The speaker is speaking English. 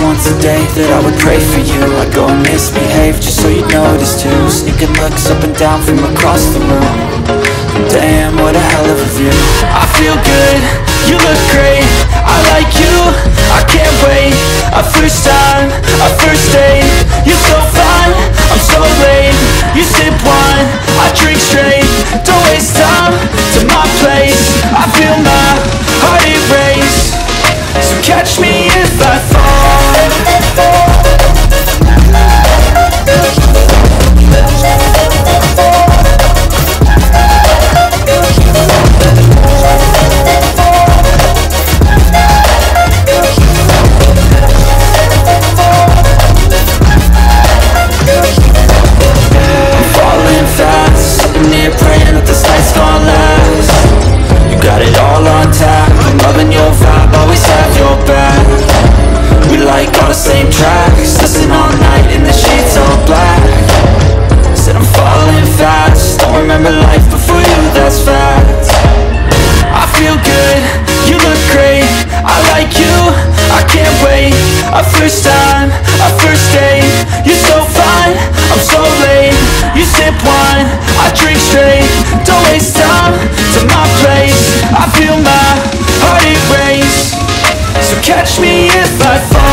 once a day that I would pray for you. I'd go and misbehave just so you'd notice too. Sneaking looks up and down from across the room. Damn, what a hell of a view. I feel good, you look great, I like you, I can't wait. A first time, a first date. You're so fine, I'm so late. You sip wine, I drink straight. Don't waste time to my place. I feel my heart erase. So catch me if I fall. I'm falling fast, sitting here praying that this night's gonna last. You got it all on tap, I'm loving your vibe, always have your back. We like all the same tracks, listen all night in the sheets all black. Said I'm falling fast, don't remember life before you, that's fact. I feel good, you look great, I like you, I can't wait. A first time, a first date. You're so fine, I'm so late. You sip wine, I drink straight. Don't waste time to my place. I feel my heart erase. So catch me if I fall.